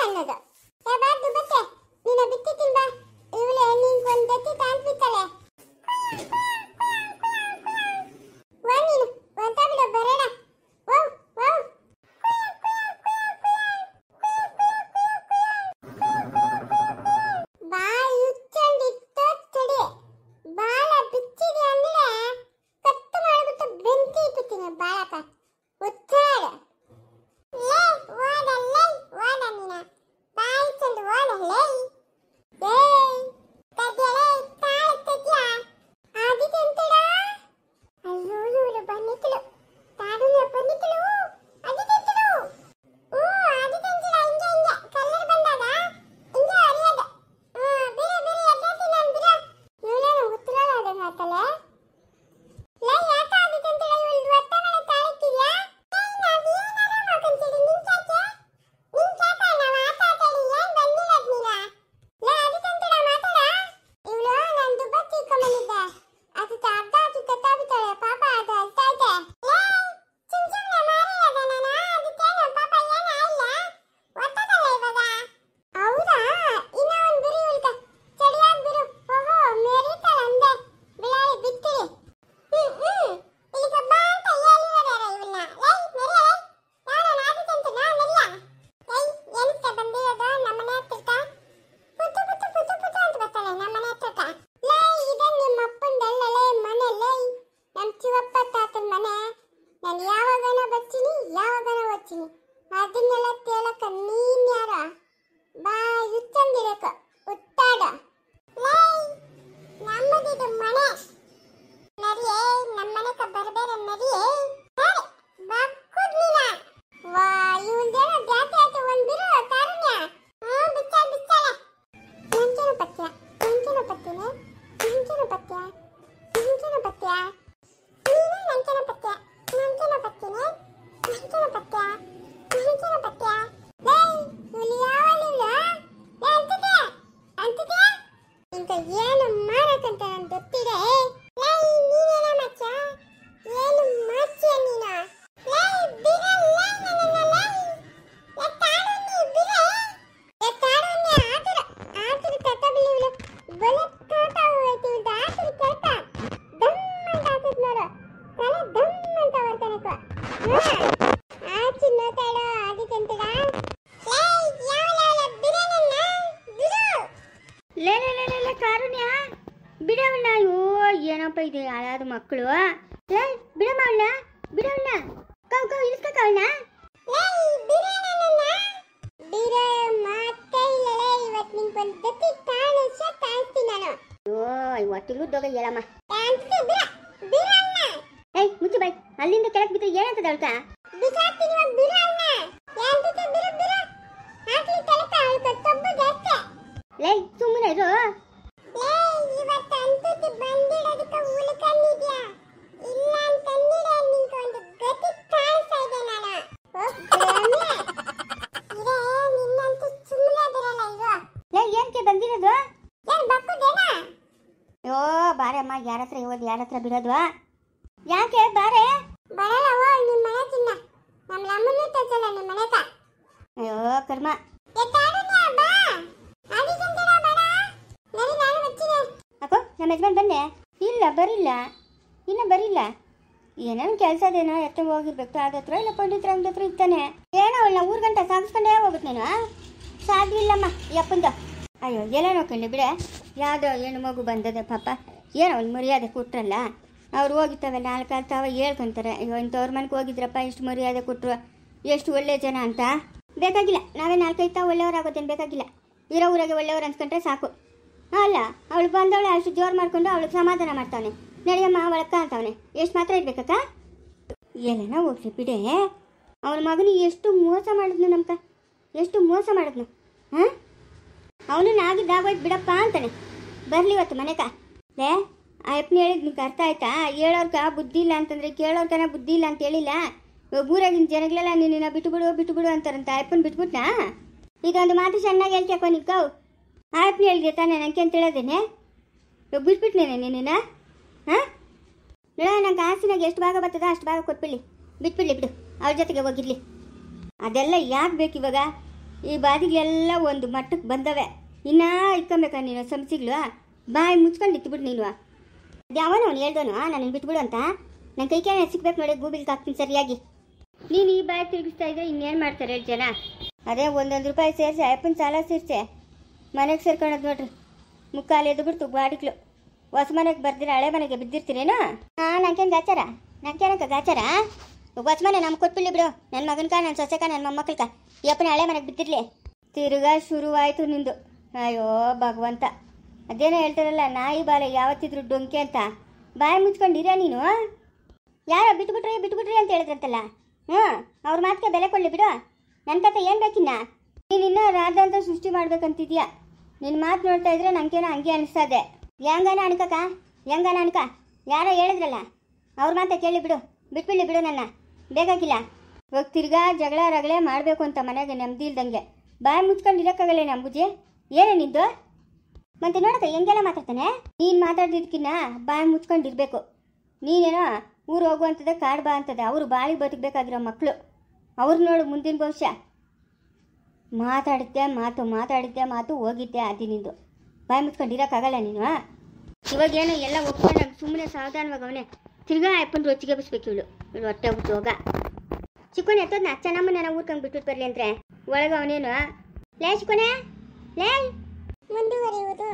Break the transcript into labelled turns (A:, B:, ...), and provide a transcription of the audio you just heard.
A: ಅನ್ನೋದು. ಏ ಬಾ ದುಬತ್ತೆ, ನೀನು ಬಿತ್ತಿದ್ದೀನಿ ಬಾ. ಇವಳೆ ನಿಂಗೆ ಒಂದು ದತ್ತಿ ತಾಂತ ಬಿತ್ತಲೆ. ವಾ ನೀನು ಒಂತ ಬಿಡು ಬರೋಣ. Wow wow. ಬಾಯಿ ಉಚ್ಚಂಡಿತ್ತು ತಡಿ. ಬಾಲ ಬಿಚ್ಚಿದೆ ಅಂದ್ರೆ ಕತ್ತು ಮಾಡ್ಬಿಟ್ಟು ಬೆಂಕಿ ಇಟ್ಟಿದ್ದೀನಿ ಬಾಳಕ. ಉಚ್ಚಾಡು. ಲೇ ಓಡ ನೀನ. ಬಾಯಿ ಚಂದು ಓಡಲೇ. ಏಯ್ ಕದ್ಯಲೇ ತಾಳ ತೆಗ್ಯಾ. ಆದಿತ್ಯಂತಡ. ಅಯ್ಯೋ ಇವಳು ಬಂದಿತ್ತಳು. ತಾಡುನ ಬಂದಿತ್ತಳು. ಆದಿತ್ಯಂತಳು. ಓ ಆದಿತ್ಯಂತಡ ಹಿಂಗೆ ಕಲ್ಲರ್ ಬಂದಾಗ ಹಿಂಗೆ ಅರಿಯೋದು. ಬೇರೆ ಎದ್ದಾತಿ ನಾನು ಬಿಡ. ಇವಳೇನು ಉತ್ತರಾದ ಮಾತಲ್ಲ. ಲೇ ಯಾಕ ಆದಿತ್ಯಂತಡ ಇವಳು ಒತ್ತಮನೆ ತಾಳಿಕ್ಕಿದ್ಯಾ? ನಾವೇನಾರ ಮಾಡ್ಕೊಂತೀವಿ ನಿಂಚಾಕೆ. ನಾವು ಆತಾತಳಿ ಏನ್ ಬಂದಿರೋದು ನೀನ. ಲೇ ಆದಿತ್ಯಂತಡ ಮಾತಾಡ. ಇವಳು ನಾನು ದುಬತ್ತಿ ಇಟ್ಕೊಂಡ್ಬಂದಿದ್ದೆ. ಅದು ಅರ್ಧ ಆಕಿ ಕತ್ತಾಬಿತ್ತಾಳೆ ಪಾಪ. ಅದು ಅಳ್ತೈತೆ. ಲೇ ಸುಮ್ನೆ ಮಾರಿರೋದ ನಾನು. ಅದಕ್ಕೇನು ಪಾಪ ಏನು ಆಗಿಲ್ಲ. ಒತ್ತದಲ್ಲ ಇವಾಗ. ಹೌದಾ ಇನ್ನ ಒಂದು ಬಿರು ಇವಳ್ಕ ಚಡಿಯಾಗಿ ಬಿರು. ಓಹೋ ಮೇರಿತಾಳ ಅಂದೆ. ಬಿಳಾಳಿ ಬಿತ್ತಿರಿ. ಇಲ್ಲಿಗೆ ಬಾ ಅಂತ ಹೇಳಿರೋದಾರ ಇವನ್ನ. ಲೇ ಮೆರಿಯ ಯಾರು ಆದಿತ್ಯಂತನ ಮೆರಿಯ. ಲೇ ಏನಕ್ಕೆ ಬಂದಿರೋದು ನಮ್ಮನೆ ಹತ್ರಕ್ಕ? ಪುತ್ತು ಅಂತ ಬರ್ತಾಳೆ ನಮ್ಮನೆ ಹತ್ರಕ್ಕ. ಲೇ ಇದು ನಿಮ್ಮ ಅಪ್ಪಂದಲ್ಲೇ ಮನೆ. ಲೇ ನಮ್ಮ ಶಿವಪ್ಪ ತಾತನ ಮನೆ. ನಾನು ಯಾವಾಗನ ಬರ್ತೀನಿ ಯಾವಾಗನ ಓದ್ತೀನಿ. ಅದನ್ನೆಲ್ಲ ತೇಲಕ್ಕ ನೀನ್ ಯಾರ? ಬಾ ಹುಚ್ಚಂದಿರಕ ಉತ್ತಾಡ. ಲೇ ನಮ್ಮದಿದು ಮನೆ. ನರಿಯೇ ನಮ್ಮನೆಕ ಬರ್ಬೇರೆ ನರಿಯೇ. ಬಕ್ಕುದ್ ನೀನ. ವಾ ಇವಂದೇನೋ ಜಾತಿ ಆಯ್ತು ಒಂದು ಬಿರು ಕಾರುಣ್ಯ. ಬಿಚ್ಚಾಳೆ. ನಂಚನ ಪತ್ಯ. ನೀನು ನಂಚನ ಪತ್ಯನೆ. ಲೇ ಇವಳು ಯಾವಳು ಇವಳು? ಲೇ ಅಂತಿದೆ. ಇಂತ ಏನು ಮಾಡಕ್ಕಂತ ನನ್ ಗೊತ್ತಿದೆ. ಲೇ ನೀನೇನ ಮಚ್ಚ? ಏನು ಮಚ್ಚ ನೀನ? ಲೇ ಬಿರಲ್ಲ ನನ್ನನ್ನ. ಲೇ ತಾಡುನ್ನಿ ಬಿರೆ. ಲೇ ತಾಡುನ್ನಿ ಆತರ ಕತ್ತಬಿಲಿ ಇವಳು. ಬಲೆ ಕಾಟ ಹೋಯ್ತು ಇವಳ್ದು ಆತರ ಕೆಟ್ಟ. ದಮ್ ಅಂತ ಹಾಕಿದ್ ನೋಡು. ತಲೆ ದಮ್ ಅಂತ ಬರ್ತಾನೆ. ಆಚೆ ನೋತಾಡೋ ಆದಿತ್ಯಂತಡ. ಲೇ ಯಾವಳ ಬಿರೆ ನನ್ನ ಬಿಡು.
B: ಲೇ ಕಾರುಣ್ಯ ಬಿಡವಣ್ಣ. ಅಯ್ಯೋ ಏನಪ್ಪ ಇದೆ ಹಾಳಾದ ಮಕ್ಕಳು. ಏ ಬಿಡಮ್ಮ ಬಿಡವಣ್ಣ. ಕೌ ಇಳಿಸ್ಕವಣ್ಣ.
A: ಲೇ ಬಿರೆ ನನ್ನ. ಬಿರೆ ಮಾತೇ ಇಲ್ಲ. ಲೇ ಇವತ್ತು ನಿಂಗೆ ಒಂದು ದತ್ತಿ ತಾಣಿಸ್ತೀನಿ ನಾನು.
B: ಅಯ್ಯೋ ಹೊಟ್ಟಿಲುದ್ದೋಗ ಹೇಳಮ್ಮ.
A: ಬಿರಣ್ಣ.
B: ಏಯ್ ಮುಚ್ಚು ಬಾಯ್. ಅಲ್ಲಿಂದ ಕೆಳಗೆ ಬಿದ್ದು ಏನಂತದ ಅವಳ್ಕ?
A: ಬಿಸಾಕ್ತೀನಿ ಇವಾಗ ಬಿರಣ್ಣ. ಯಾಂತಿದೆ ಬಿರು. ಹಾಕ್ಲಿ ತಲಕ ಅವಳ್ಕ ತೊಬ್ಬು ಜಾಸ್ತಿ.
B: ಲೇ ಸುಮ್ಮನೆ ಇರು.
A: ಲೇ ಇವತ್ತು ಅಂತದ್ದು ಬಂದಿರೋದಕ್ಕೆ ಉಳ್ಕೊಂಡಿದ್ಯಾ? ಇಲ್ಲ ಅಂತಂದಿರ ನಿಂಗೆ ಒಂದು ಗತಿ ಕಾಣಿಸ್ತಾ ಇದೆ ನಾನು. ಇದೇ ನಿನ್ನಂತೂ ಸುಮ್ಮನೆ ಬಿರಲ್ಲ ಇದು.
B: ಲೇ ಏನಕ್ಕೆ ಬಂದಿರೋದು?
A: ಏನ್ ಬಕ್ಕುದೇನ?
B: ಅಯ್ಯೋ ಬಾರೆ ಅಮ್ಮ. ಯಾರ ಹತ್ರ ಹೋದ್ ಯಾರ ಹತ್ರ ಬಿಡೋದು? ಯಾಕೆ ಬಾರೆ?
A: ಬರಲ್ಲ ಓ ನಿಮ್ಮ ಮನೆ ಚಿನ್ನ. ನಮ್ಮ ಅಮ್ಮನೂ ತಚ್ಚಲ್ಲ ನಿಮ್ಮ ಮನೆಕ.
B: ಅಯ್ಯೋ ಕರ್ಮ.
A: ಎತ್ತಾಡುನ್ಯಾ ಬಾ. ಆದಿತ್ಯಂತಡ ಬಡ. ನಾನು ಬರ್ತೀನಿ.
B: ಅಕ್ಕೋ ನಮ್ಮ ಯಜಮಾನ್ ಬಂದೆ? ಇಲ್ಲ ಬರಿಲ್ಲ. ಇನ್ನು ಬರಿಲ್ಲ. ಏನೇನು ಕೆಲಸ ಅದೇನೋ ಎತ್ತ ಹೋಗಿರ್ಬೇಕು. ಅದತ್ರ ಇಲ್ಲ ಪಂಡಿತರ ಹತ್ರ ಇರ್ತಾನೆ. ಏನೋ ಅವಳ ಊರ್ಗಂಟ ಸಾಗಿಸ್ಕೊಂಡೇ ಹೋಗುತ್ತೆ ನೀನು. ಸಾಧ್ಯ ಇಲ್ಲಮ್ಮ ಯಪ್ಪಂದ. ಅಯ್ಯೋ ಎಲ್ಲ ನೋಡ್ಕೊಂಡೆ ಬಿಡೆ. ಯಾವುದೋ ಹೆಣ್ಣು ಮಗು ಬಂದದೆ ಪಾಪ. ಏನೋ ಒಂದು ಮರ್ಯಾದೆ ಕೊಟ್ರಲ್ಲ. ಅವ್ರು ಹೋಗಿತ್ತವೆ 4 ತಾವ ಹೇಳ್ಕೊಂತಾರೆ. ಅಯ್ಯೋ ಇಂಥವ್ರ ಮನೆಗೆ ಹೋಗಿದ್ರಪ್ಪ ಇಷ್ಟು ಮರ್ಯಾದೆ ಕೊಟ್ಟರು ಎಷ್ಟು ಒಳ್ಳೆ ಜನ ಅಂತ. ಬೇಕಾಗಿಲ್ಲ ನಾವೇ 4-5 ತಾವು ಒಳ್ಳೆಯವರಾಗೋದೇನು ಬೇಕಾಗಿಲ್ಲ. ಇರೋ ಊರಾಗೆ ಒಳ್ಳೆಯವ್ರು ಅನ್ಸ್ಕೊಂಡ್ರೆ ಸಾಕು. ಅಲ್ಲ ಅವಳು ಬಂದವಳೆ ಅಷ್ಟು ಜೋರು ಮಾಡಿಕೊಂಡು ಅವಳಿಗೆ ಸಮಾಧಾನ ಮಾಡ್ತಾವನೆ. ನಡೆಯಮ್ಮ ಒಳಕ್ಕ ಅಂತವನೆ. ಎಷ್ಟು ಮಾತ್ರ ಇಡ್ಬೇಕಕ್ಕ? ಏನೇನೋ ಹೋಗ್ಲಿ ಬಿಡೆ. ಅವನ ಮಗನಿಗೆ ಎಷ್ಟು ಮೋಸ ಮಾಡಿದ್ನು ನಮ್ಕ. ಎಷ್ಟು ಮೋಸ ಮಾಡಿದ್ನು. ಹಾಂ ಅವನು ನಾಗಿದ್ದಾಗೋಯ್ತು ಬಿಡಪ್ಪ ಅಂತಾನೆ. ಬರಲಿ ಇವತ್ತು ಮನೆಕ. ಲೇ ಆ ಅಪ್ಪನ ಹೇಳಿದ್ ನಿಮ್ಗೆ ಅರ್ಥ ಆಯ್ತಾ? ಹೇಳೋರ್ಕ ಬುದ್ಧಿ ಇಲ್ಲ ಅಂತಂದರೆ ಕೇಳೋರ್ಕನ ಬುದ್ಧಿ ಇಲ್ಲ ಅಂತ ಹೇಳಿಲ್ಲ. ಊರಾಗಿನ ಜನಗಳೆಲ್ಲ ನಿನ್ನ ಬಿಟ್ಟುಬಿಡು ಅಂತಾರಂತ. ಅಪ್ಪನ ಬಿಟ್ಬಿಟ್ನಾ? ಇದೊಂದು ಮಾತು ಚೆನ್ನಾಗಿ ಹೇಳ್ತೀಯಪ್ಪ ನಿಕ್ಕವು. ಆ ಅಪ್ಪನ ಹೇಳಿದೆ ತಾನೇ ನನಗೆ ಅಂತ ಹೇಳೋದೇನೆ. ಬಿಟ್ಬಿಟ್ನೇನೆ ನಿನ್ನ. ಹಾಂ ನೋಡ ನಂಗೆ ಆಸ್ತಿನಾಗ ಎಷ್ಟು ಭಾಗ ಬರ್ತದ ಅಷ್ಟು ಭಾಗ ಕೊಟ್ಬಿಡ್ಲಿ. ಬಿಟ್ಬಿಡ್ಲಿ ಬಿಡು. ಅವ್ರ ಜೊತೆಗೆ ಹೋಗಿರ್ಲಿ. ಅದೆಲ್ಲ ಯಾಕೆ ಬೇಕು ಇವಾಗ? ಈ ಬಾದಿಗಳೆಲ್ಲ ಒಂದು ಮಟ್ಟಕ್ಕೆ ಬಂದವೆ. ಇನ್ನೂ ಇಕ್ಕೊಬೇಕಾ ನೀನು ಸಮಸ್ಯೆಗಳು? ಬಾಯಿ ಮುಚ್ಕೊಂಡು ಇಟ್ಬಿಡು ನೀನು. ಯಾವನ ಅವ್ನು ಹೇಳ್ದೋನು ನನಗೆ ಬಿಟ್ಬಿಡು ಅಂತ. ನನ್ನ ಕೈ ಕೇಳ ಸಿಗ್ಬೇಕು ನೋಡಿ, ಗೂಬಿಲ್ಗೆ ಹಾಕ್ತೀನಿ ಸರಿಯಾಗಿ. ನೀನು ಈ ಬಾಯಿ ತಿರುಗಿಸ್ತಾ ಇದ್ರೆ ಇನ್ನೇನು ಮಾಡ್ತಾರೆ ಹೇಳಿ ಜನ? ಅದೇ 1 ರೂಪಾಯಿ ಸೇರಿಸಿ ಅಯ್ಯಪ್ಪನ ಸಾಲ ಸೇರಿಸಿ ಮನೆಗೆ ಸೇರ್ಕೊಳ್ಳೋದು ನೋಡ್ರಿ. ಮುಕ್ಕಾಲು ಎದ್ದು ಬಿಡ್ತು ಬಾಡಿಗ್ಲು. ಹೊಸ ಮನೆಗೆ ಬರ್ದಿರ ಹಳೆ ಮನೆಗೆ ಬಿದ್ದಿರ್ತೀರೇನೋ? ಹಾಂ, ನಂಗೇನು ಗಾಚಾರ? ನಂಗೇನಕ್ಕ ಗಾಚಾರ? ಹೊಸ ಮನೆ ನಮ್ಗೆ ಕೊಟ್ಬಿಡ್ಲಿ ಬಿಡು. ನನ್ನ ಮಗನ್ಕ, ನನ್ನ ಸೊಸೆಕ, ನನ್ನ ಮೊಮ್ಮಕ್ಕಳ್ಕ ಯಪ್ಪನ ಹಳೆ ಮನೆಗೆ ಬಿದ್ದಿರಲಿ. ತಿರುಗಾ ಶುರುವಾಯಿತು ನಿಂದು. ಅಯ್ಯೋ ಭಗವಂತ, ಅದೇನೋ ಹೇಳ್ತಾರಲ್ಲ, ನಾಯಿ ಬಾಲೆ ಯಾವತ್ತಿದ್ರು ಡೊಂಕೆ ಅಂತ. ಬಾಯಿ ಮುಚ್ಕೊಂಡಿರ ನೀನು. ಯಾರೋ ಬಿಟ್ಬಿಟ್ರಿ ಅಂತ ಹೇಳಿದ್ರಂತಲ್ಲ. ಅವ್ರ ಮಾತಿಗೆ ಬೆಲೆ ಕೊಡಲಿ ಬಿಡು. ನನ್ನ ಕತೆ ಏನು ಬೇಕಿನ್ನ? ನೀನಿನ್ನ ರಾಧ ಅಂತ ಸೃಷ್ಟಿ ಮಾಡ್ಬೇಕಂತಿದ್ಯಾ? ನಿನ್ನ ಮಾತು ನೋಡ್ತಾ ಇದ್ರೆ ನನಗೇನೋ ಹಂಗೆ ಅನಿಸ್ತದೆ. ಹೆಂಗಾನ ಅನ್ಕ ಯಾರೋ ಹೇಳಿದ್ರಲ್ಲ, ಅವ್ರ ಮಾತೆ ಕೇಳಿ ಬಿಡು. ಬಿಟ್ಬಿಡ್ಲಿ ಬಿಡು, ನನ್ನ ಬೇಕಾಗಿಲ್ಲ. ಇವಾಗ ತಿರ್ಗಾ ಜಗಳ ರಗಳೆ ಮಾಡಬೇಕು ಅಂತ ಮನೆಗೆ ನೆಮ್ಮದಿ ಇಲ್ದಂಗೆ ಬಾಯಿ ಮುಚ್ಕೊಂಡು ಇರೋಕ್ಕಾಗಲ್ಲ ನಂಬುಜಿ. ಏನೇ ನಿಂದು? ಮತ್ತೆ ನೋಡಕ್ಕ ಹೆಂಗೆಲ್ಲ ಮಾತಾಡ್ತಾನೆ. ನೀನು ಮಾತಾಡ್ದಿದ್ದಕ್ಕಿನ್ನ ಬಾಯಿ ಮುಚ್ಕೊಂಡಿರ್ಬೇಕು. ನೀನೇನೋ ಊರು ಹೋಗುವಂಥದ್ದೇ ಕಾಡು ಬಾ ಅಂತದೆ. ಅವರು ಬಾಳಿ ಬದುಕಬೇಕಾಗಿರೋ ಮಕ್ಕಳು. ಅವ್ರು ನೋಡು ಮುಂದಿನ ಭವಿಷ್ಯ. ಮಾತಾಡಿದ್ದೆ ಮಾತು ಹೋಗಿದ್ದೆ ಆದಿ ನಿಂದು. ಬಾಯಿ ಮುಚ್ಕೊಂಡಿರೋಕ್ಕಾಗಲ್ಲ ನೀನು. ಇವಾಗೇನು ಎಲ್ಲ ಒಪ್ಕೊಂಡು ಸುಮ್ಮನೆ ಸಾವಧಾನವಾಗ ಅವನೇ ತಿರ್ಗಾ ಅಪ್ಪನ ರೊಚ್ಚಿಗೆ ಬಸ್ಬೇಕು ಇವಳು ಹೊಟ್ಟೆ ಹುಟ್ಟೋಗ. ಚಿಕ್ಕೋನೆ ಎತ್ತೋದ್ನ ಚೆನ್ನಮ್ಮನ ನಾವು ಊರ್ಕಂಗೆ ಬಿಟ್ಬಿಟ್ಟು ಬರಲಿ ಅಂದರೆ ಒಳಗೆ ಅವನೇನು ಲೇ ಚಿಕ್ಕೋನೆ ಲೇ
A: ಮುಂದುವರಿಯುವುದು